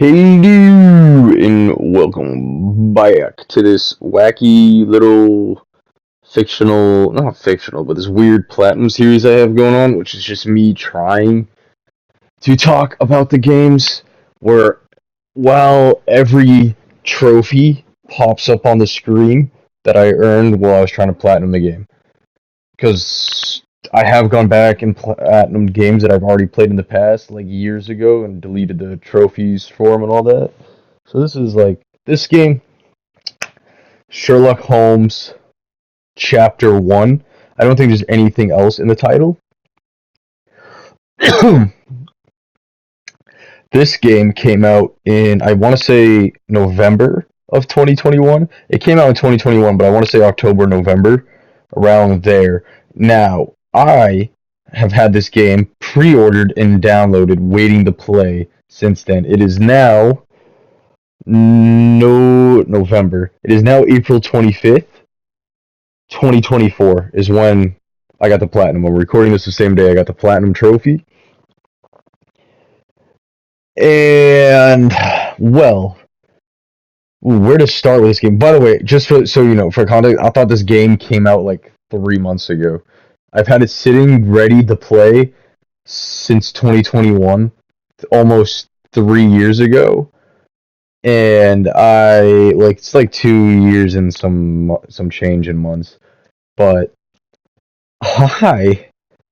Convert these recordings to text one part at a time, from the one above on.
Hello and welcome back to this wacky little fictional, not fictional, but this weird platinum series I have going on, which is just me trying to talk about the games where while every trophy pops up on the screen that I earned while I was trying to platinum the game. Because I have gone back and platinumed games that I've already played in the past, like years ago, and deleted the trophies for them and all that. So this is like this game, Sherlock Holmes Chapter 1. I don't think there's anything else in the title. This game came out in, I want to say, November of 2021. It came out in 2021, but I want to say October, November, around there. Now, I have had this game pre-ordered and downloaded, waiting to play since then. It is now no November. It is now April 25th, 2024 is when I got the platinum. I'm recording this the same day I got the platinum trophy. And well, where to start with this game? By the way, just so you know, for context, I thought this game came out like 3 months ago. I've had it sitting ready to play since 2021, almost 3 years ago, and I like it's like 2 years and some change in months. But I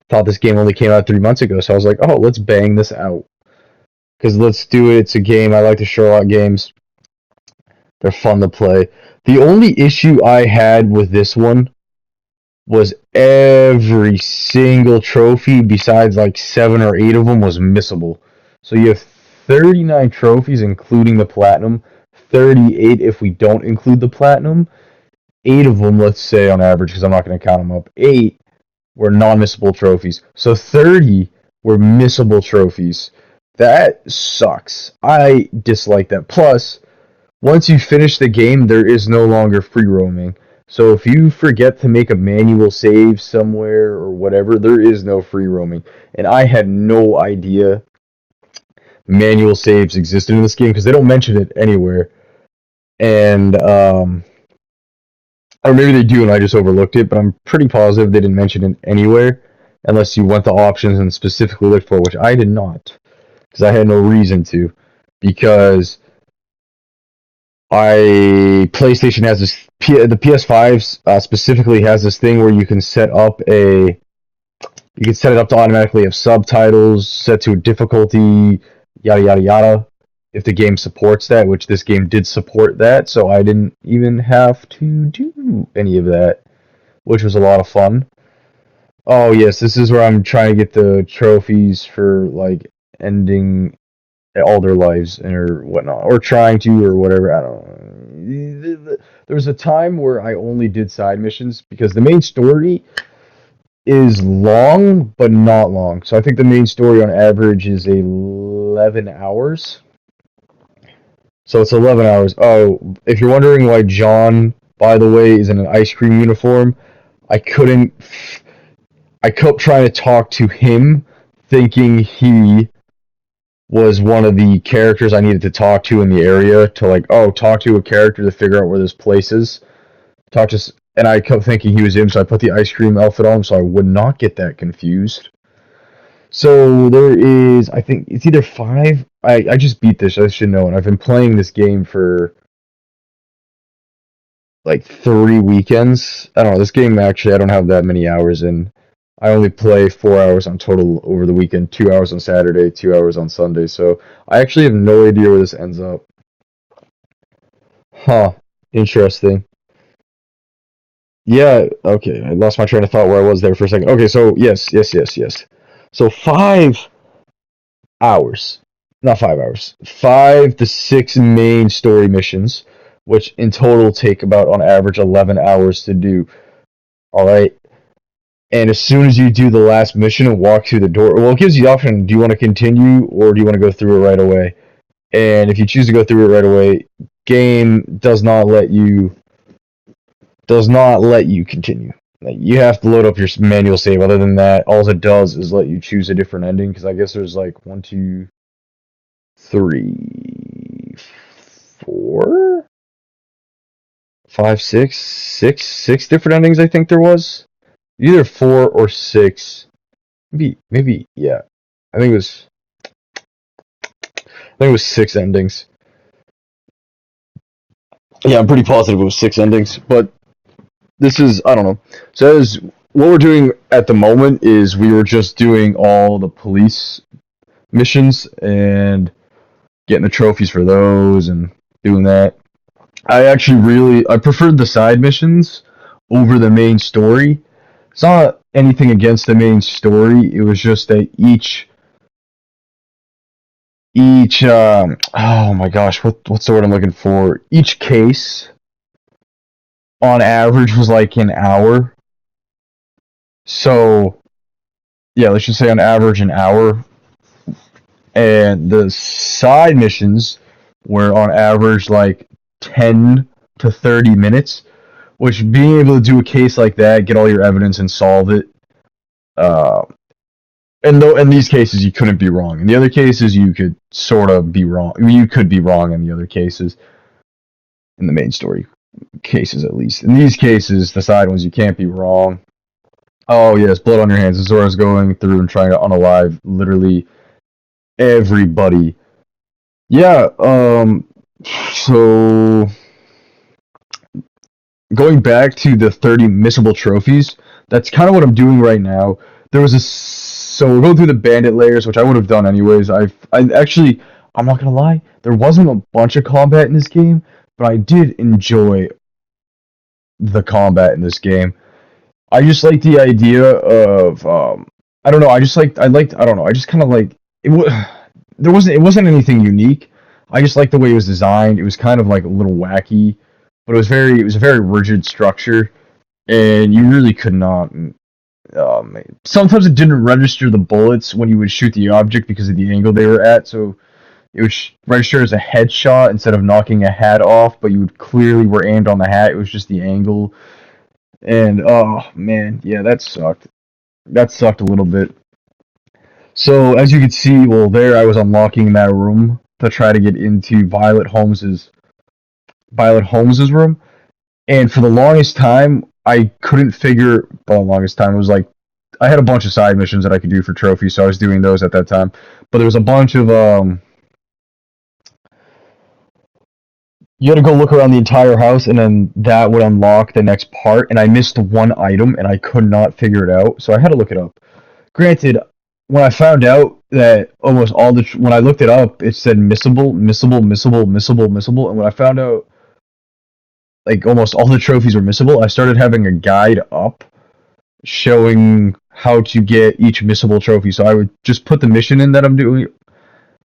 thought this game only came out 3 months ago, so I was like, oh, let's bang this out. Because let's do it. It's a game. I like the Sherlock games. They're fun to play. The only issue I had with this one was every single trophy, besides like 7 or 8 of them, was missable. So you have 39 trophies, including the platinum. 38 if we don't include the platinum. 8 of them, let's say on average, because I'm not going to count them up. 8 were non-missable trophies. So 30 were missable trophies. That sucks. I dislike that. Plus, once you finish the game, there is no longer free roaming. So if you forget to make a manual save somewhere or whatever, there is no free roaming. And I had no idea manual saves existed in this game because they don't mention it anywhere. And or maybe they do and I just overlooked it, but I'm pretty positive they didn't mention it anywhere unless you went to options and specifically looked for it, which I did not because I had no reason to. Because PlayStation has this, the PS5 specifically has this thing where you can set it up to automatically have subtitles, set to difficulty, yada yada yada, if the game supports that, which this game did support that, so I didn't even have to do any of that, which was a lot of fun. Oh yes, this is where I'm trying to get the trophies for like ending all their lives or whatnot, or trying to, or whatever. I don't know. There was a time where I only did side missions because the main story is long, but not long. So I think the main story on average is 11 hours. So it's 11 hours. Oh, if you're wondering why John, by the way, is in an ice cream uniform, I couldn't. I kept trying to talk to him, thinking he was one of the characters I needed to talk to in the area to like, oh, talk to a character to figure out where this place is. And I kept thinking he was him, so I put the ice cream outfit on so I would not get that confused. So there is, I think it's either 5. I just beat this. I should know, and I've been playing this game for like 3 weekends. I don't know. This game actually, I don't have that many hours in. I only play 4 hours on total over the weekend, 2 hours on Saturday, 2 hours on Sunday. So I actually have no idea where this ends up. Huh. Interesting. Yeah, okay. I lost my train of thought where I was there for a second. Okay, so yes, yes, yes, yes. So 5 hours. Not 5 hours. 5 to 6 main story missions, which in total take about on average 11 hours to do. Alright. And as soon as you do the last mission and walk through the door, well, it gives you the option, do you want to continue or do you want to go through it right away? And if you choose to go through it right away, game does not let you continue. Like, you have to load up your manual save. Other than that, all it does is let you choose a different ending. Because I guess there's like 1, 2, 3. four, five, six different endings. I think there was either four or six. Maybe, yeah. I think it was. I think it was six endings. Yeah, I'm pretty positive it was six endings. But this is, I don't know. So as what we're doing at the moment is we were just doing all the police missions and getting the trophies for those and doing that. I preferred the side missions over the main story. It's not anything against the main story. It was just that each oh my gosh, what's the word I'm looking for? Each case on average was like an hour. So yeah, let's just say on average an hour. And the side missions were on average like 10 to 30 minutes, which being able to do a case like that, get all your evidence and solve it. Uh, and though in these cases you couldn't be wrong. In the other cases you could sort of be wrong. I mean, you could be wrong in the other cases, in the main story cases at least. In these cases, the side ones, you can't be wrong. Oh yes, blood on your hands. This is where I was going through and trying to unalive literally everybody. Yeah. So going back to the 30 missable trophies, that's kind of what I'm doing right now. There was a so we're going through the bandit layers, which I would have done anyways. I actually, I'm not gonna lie, there wasn't a bunch of combat in this game, but I did enjoy the combat in this game. I just like the idea of I don't know. I don't know. I just kind of like it. It wasn't anything unique. I just liked the way it was designed. It was kind of like a little wacky, but it was a very rigid structure, and you really could not. Sometimes it didn't register the bullets when you would shoot the object because of the angle they were at, so it would register as a headshot instead of knocking a hat off. But you would clearly were aimed on the hat. It was just the angle, and oh man, yeah, that sucked. That sucked a little bit. So as you can see, well, there I was unlocking that room to try to get into Violet Holmes's room, and for the longest time, I couldn't figure. For the longest time, it was like I had a bunch of side missions that I could do for trophies, so I was doing those at that time. But there was a bunch of you had to go look around the entire house, and then that would unlock the next part. And I missed one item, and I could not figure it out, so I had to look it up. Granted, when I found out that almost all when I looked it up, it said missable, and when I found out like almost all the trophies were missable, I started having a guide up showing how to get each missable trophy. So I would just put the mission in that I'm doing,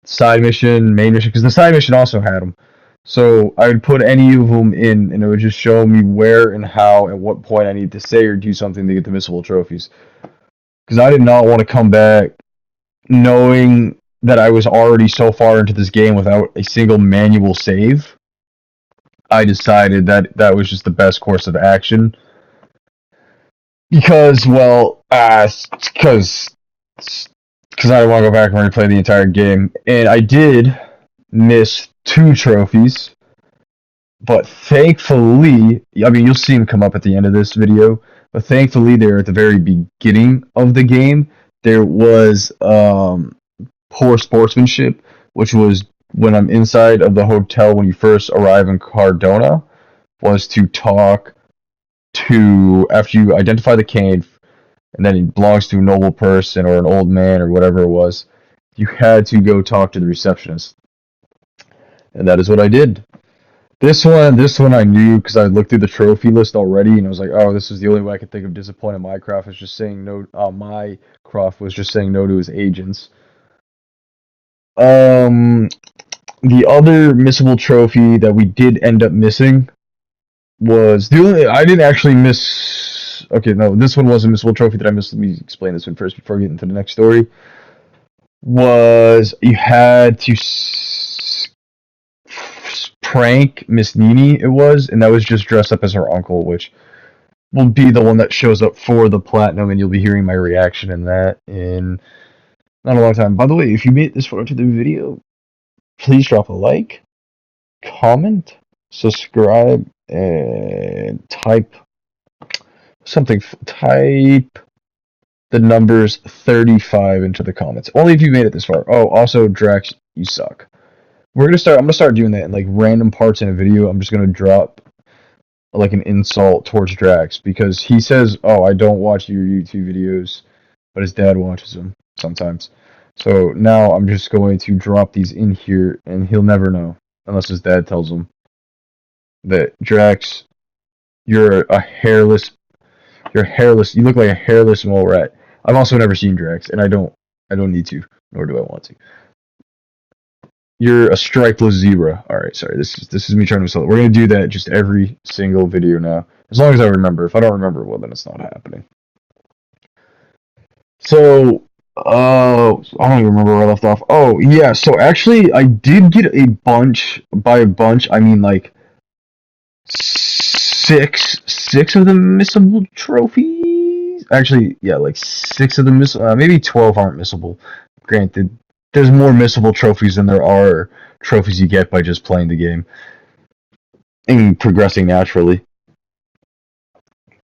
side mission, main mission, because the side mission also had them. So I would put any of them in, and it would just show me where and how, at what point I need to say or do something to get the missable trophies. Because I did not want to come back knowing that I was already so far into this game without a single manual save. I decided that that was just the best course of action because, well, because I want to go back and replay the entire game, and I did miss two trophies, but thankfully, I mean, you'll see them come up at the end of this video, but thankfully, they're at the very beginning of the game. There was poor sportsmanship, which was when I'm inside of the hotel when you first arrive in Cardona, was to talk to, after you identify the cave, and then it belongs to a noble person or an old man or whatever it was, you had to go talk to the receptionist. And that is what I did. This one I knew because I looked through the trophy list already, and I was like, oh, this is the only way I could think of disappointing Mycroft was just saying no. Mycroft was just saying no to his agents. Um, the other missable trophy that we did end up missing was the only. I didn't actually miss. Okay, no, this one was a missable trophy that I missed. Let me explain this one first before I get into the next story. Was you had to prank Miss Nini, it was, and that was just dressed up as her uncle, which will be the one that shows up for the platinum, and you'll be hearing my reaction in that in not a long time. By the way, if you made this far into the video, please drop a like. comment, subscribe, and type something. Type the numbers 35 into the comments. Only if you made it this far. Oh, also, Drax, you suck. I'm gonna start doing that in like random parts in a video. I'm just gonna drop like an insult towards Drax because he says, "Oh, I don't watch your YouTube videos," but his dad watches them sometimes. So now I'm just going to drop these in here, and he'll never know unless his dad tells him that Drax, you're a hairless, you're hairless. You look like a hairless mole rat. I've also never seen Drax, and I don't need to, nor do I want to. You're a stripeless zebra. All right, sorry. This is me trying to sell it. We're gonna do that just every single video now, as long as I remember. If I don't remember, well, then it's not happening. So, I don't even remember where I left off. Oh, yeah. So actually, I did get a bunch. By a bunch, I mean like six of the missable trophies. Actually, yeah, like six of the maybe 12 aren't missable. Granted, there's more missable trophies than there are trophies you get by just playing the game and progressing naturally.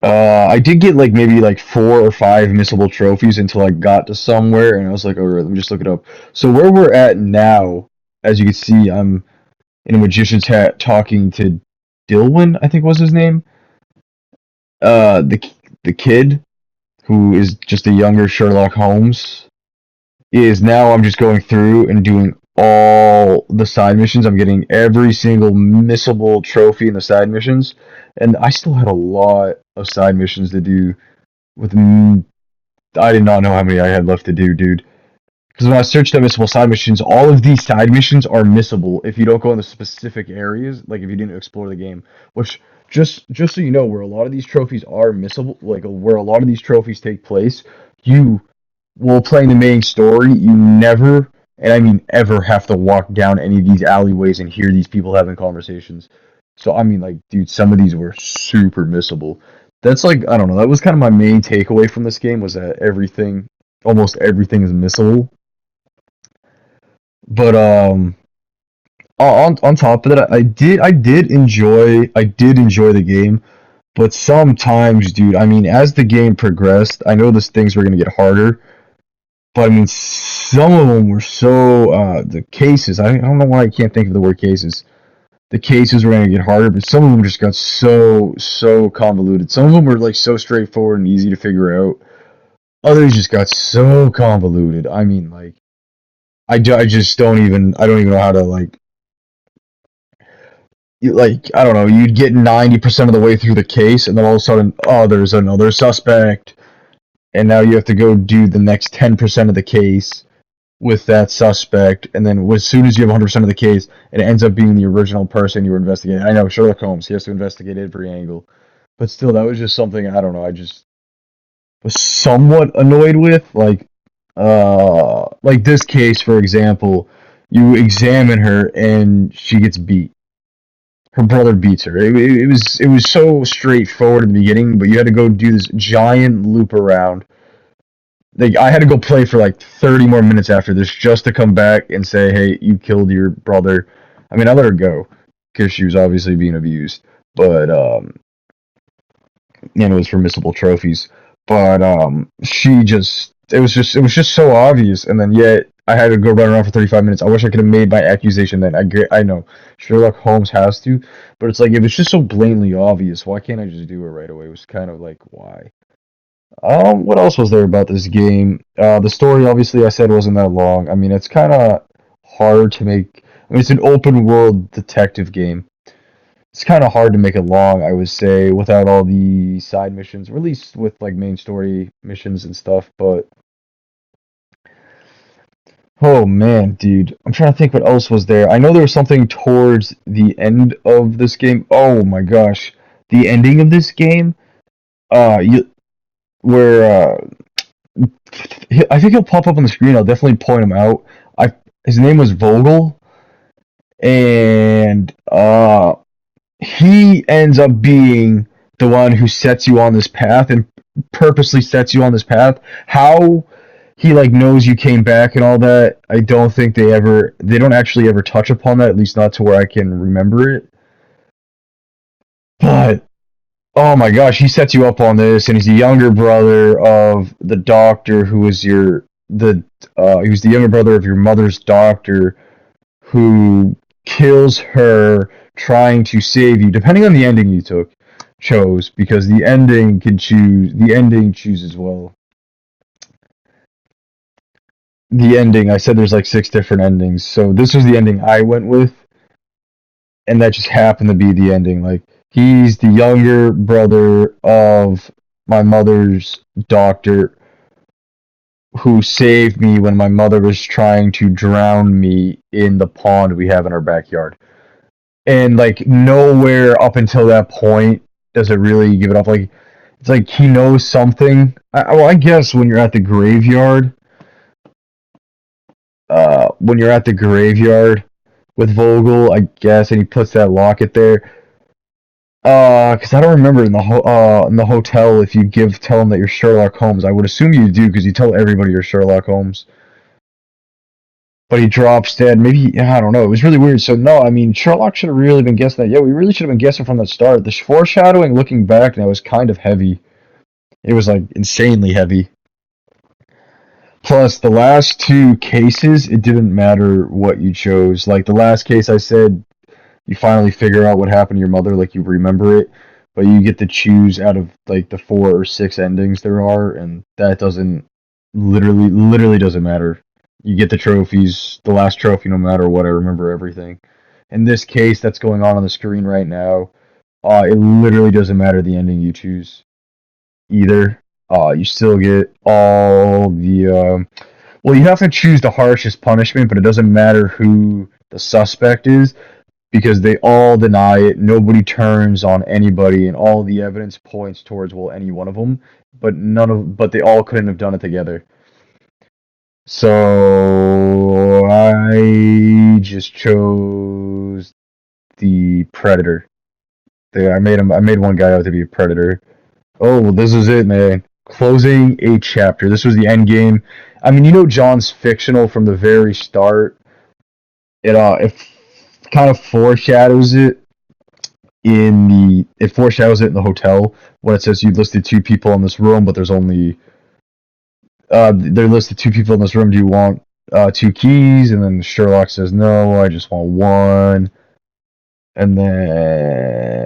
I did get like maybe like 4 or 5 missable trophies until I got to somewhere, and I was like, alright, let me just look it up. So where we're at now, as you can see, I'm in a magician's hat talking to Dilwyn, I think was his name. The kid who is just a younger Sherlock Holmes is now. I'm just going through and doing all the side missions. I'm getting every single missable trophy in the side missions, and I still had a lot of side missions to do. With I did not know how many I had left to do, dude. Because when I searched up missable side missions, all of these side missions are missable if you don't go in the specific areas, like if you didn't explore the game. Which just so you know, where a lot of these trophies are missable, like where a lot of these trophies take place, you while playing the main story, you never, and I mean ever, have to walk down any of these alleyways and hear these people having conversations. So I mean, like, dude, some of these were super missable. That's like, I don't know. That was kind of my main takeaway from this game was that almost everything is missable. But on top of that, I did enjoy the game. But sometimes, dude, I mean, as the game progressed, I know these things were gonna get harder. But I mean, some of them were so the cases. I don't know why I can't think of the word cases. The cases were gonna get harder, but some of them just got so convoluted. Some of them were like so straightforward and easy to figure out. Others just got so convoluted. I mean, like I just I don't even know how to like I don't know. You'd get 90% of the way through the case, and then all of a sudden, oh, there's another suspect, and now you have to go do the next 10% of the case with that suspect, and then as soon as you have 100% of the case, it ends up being the original person you were investigating. I know, Sherlock Holmes, he has to investigate every angle. But still, that was just something, I don't know, I just was somewhat annoyed with. Like this case, for example, you examine her and she gets beat. Her brother beats her. It was so straightforward in the beginning, but you had to go do this giant loop around. Like I had to go play for like 30 more minutes after this just to come back and say, "Hey, you killed your brother." I mean, I let her go because she was obviously being abused, but and it was for missable trophies. But she just it was just so obvious, and then yet I had to go run around for 35 minutes. I wish I could have made my accusation then. I know Sherlock Holmes has to, but it's like if it's just so blatantly obvious, why can't I just do it right away? It was kind of like why. What else was there about this game? The story, obviously, I said wasn't that long. I mean, it's kind of hard to make. I mean, it's an open world detective game. It's kind of hard to make it long, I would say, without all the side missions, or at least with like main story missions and stuff. But oh man, dude, I'm trying to think what else was there. I know there was something towards the end of this game. Oh my gosh, the ending of this game. You where I think he'll pop up on the screen. I'll definitely point him out. I His name was Vogel, and he ends up being the one who sets you on this path and purposely sets you on this path. How? he like knows you came back and all that. I don't think they don't actually ever touch upon that, at least not to where I can remember it. But oh my gosh, he sets you up on this, and he's the younger brother of the doctor who was he was the younger brother of your mother's doctor who kills her trying to save you, depending on the ending you chose, because the ending chooses well. The ending, I said there's like six different endings, so this was the ending I went with, and that just happened to be the ending. Like, he's the younger brother of my mother's doctor who saved me when my mother was trying to drown me in the pond we have in our backyard. And like nowhere up until that point does it really give it up. Like it's like he knows something. Well, I guess when you're at the graveyard with Vogel, I guess, and he puts that locket there. Because I don't remember in the hotel if you tell him that you're Sherlock Holmes. I would assume you do because you tell everybody you're Sherlock Holmes. But he drops dead. Maybe I don't know. It was really weird. So no, I mean Sherlock should have really been guessing that. Yeah, we really should have been guessing from the start. The foreshadowing, looking back now, was kind of heavy. It was like insanely heavy. Plus, the last two cases, it didn't matter what you chose. Like the last case, I said you finally figure out what happened to your mother, like you remember it, but you get to choose out of like the 4 or 6 endings there are, and that doesn't literally doesn't matter. You get the trophies, the last trophy, no matter what. I remember everything. In this case, that's going on the screen right now. It literally doesn't matter the ending you choose either. You still get all the. Well, you have to choose the harshest punishment, but it doesn't matter who the suspect is because they all deny it. Nobody turns on anybody, and all the evidence points towards any one of them. But they all couldn't have done it together. So I just chose the Predator. I made one guy out to be a Predator. Oh, well, this is it, man. Closing a chapter. This was the end game. I mean, John's fictional from the very start. It kind of foreshadows it it foreshadows it in the hotel when it says you listed 2 people in this room, but there's only they're listed 2 people in this room. Do you want 2 keys? And then Sherlock says no, I just want one. And then,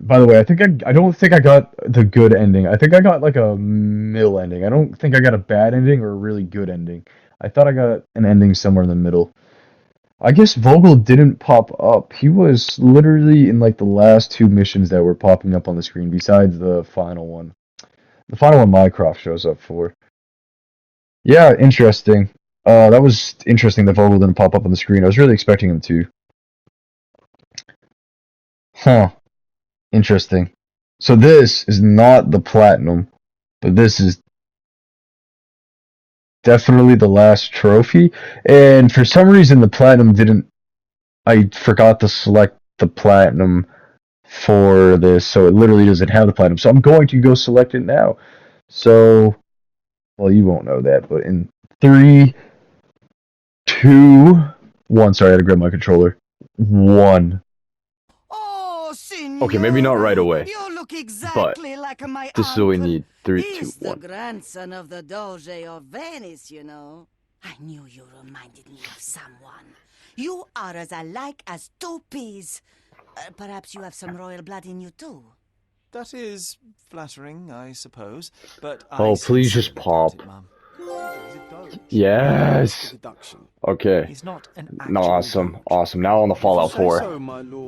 by the way, I don't think I got the good ending. I think I got like a middle ending. I don't think I got a bad ending or a really good ending. I thought I got an ending somewhere in the middle. I guess Vogel didn't pop up. He was literally in like the last 2 missions that were popping up on the screen, besides the final one. The final one Mycroft shows up for. Yeah, interesting. That was interesting that Vogel didn't pop up on the screen. I was really expecting him to. Huh. Interesting. So this is not the platinum, but this is definitely the last trophy. And for some reason, the platinum didn't. I forgot to select the platinum for this, so it literally doesn't have the platinum. So I'm going to go select it now. So, well, you won't know that, but in 3, 2, 1. Sorry, I had to grab my controller. 1. Oh, Okay, maybe not right away, you look but exactly like my this is what we uncle. need. 3, 2, He's the 1. grandson of the Doge of Venice, you know. I knew you reminded me of someone. You are as alike as 2 peas. Perhaps you have some royal blood in you too. That is flattering, I suppose, but Oh, I please just sincerely doubt pop. it, Mum. Yes. Deduction. Okay. He's not an actual Awesome. Doge. Awesome. Now on the If you Fallout say 4. so, my lord.